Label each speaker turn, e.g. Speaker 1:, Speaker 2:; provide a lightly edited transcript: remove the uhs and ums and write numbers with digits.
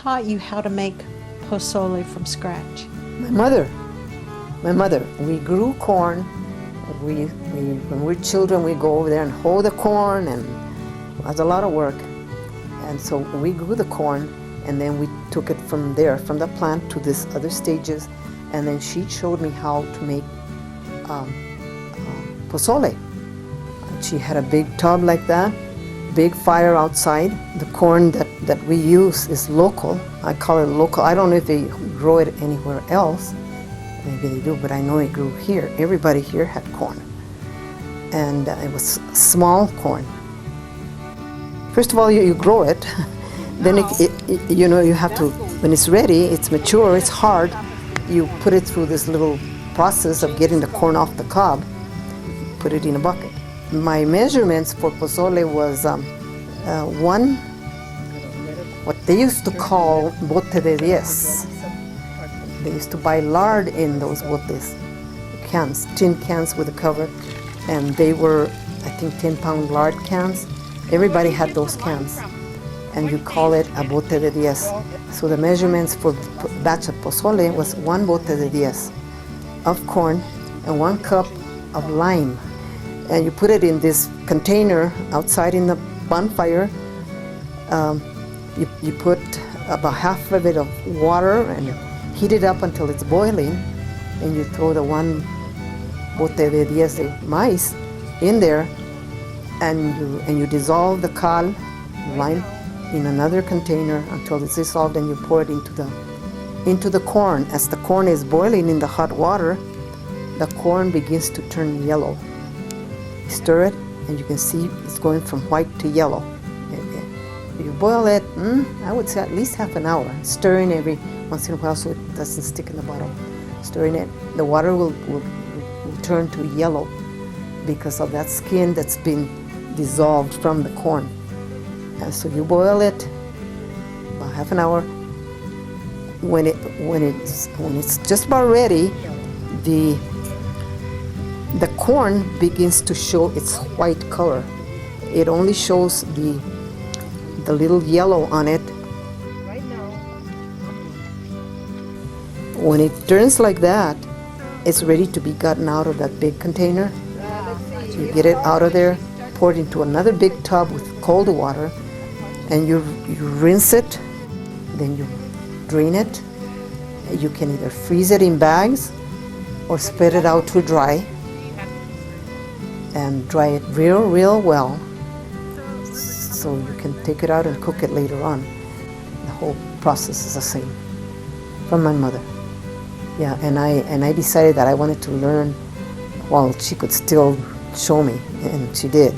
Speaker 1: taught you how to make posole from scratch?
Speaker 2: My mother. We grew corn. When we're children, we go over there and hoe the corn, and it was a lot of work. And so we grew the corn, and then we took it from there, from the plant to these other stages, and then she showed me how to make posole. She had a big tub like that, big fire outside. The corn that we use is local. I call it local. I don't know if they grow it anywhere else. Maybe they do, but I know it grew here. Everybody here had corn. And it was small corn. First of all, you grow it. Then you have to, when it's ready, it's mature, it's hard, you put it through this little process of getting the corn off the cob, put it in a bucket. My measurements for pozole was what they used to call bote de 10. They used to buy lard in those botes, cans, tin cans with a cover, and they were, I think, 10-pound lard cans. Everybody had those cans, and you call it a bote de 10. So the measurements for the batch of pozole was 1 bote de 10 of corn and 1 cup of lime. And you put it in this container outside in the bonfire. You put about half of it of water and heat it up until it's boiling, and you throw the 1 bote de 10 de maíz in there, and you dissolve the cal, lime, in another container until it's dissolved, and you pour it into the corn. As the corn is boiling in the hot water, the corn begins to turn yellow. You stir it, and you can see it's going from white to yellow. You boil it, I would say at least half an hour, stirring every once in a while so it doesn't stick in the bottom. Stirring it, the water will turn to yellow because of that skin that's been dissolved from the corn. And so you boil it about half an hour. When it's just about ready, the corn begins to show its white color. It only shows the little yellow on it. When it turns like that, it's ready to be gotten out of that big container. So you get it out of there, pour it into another big tub with cold water, and you rinse it, then you drain it. You can either freeze it in bags or spread it out to dry and dry it real well, so you can take it out and cook it later on. The whole process is the same. From my mother. Yeah, and I decided that I wanted to learn while she could still show me, and she did.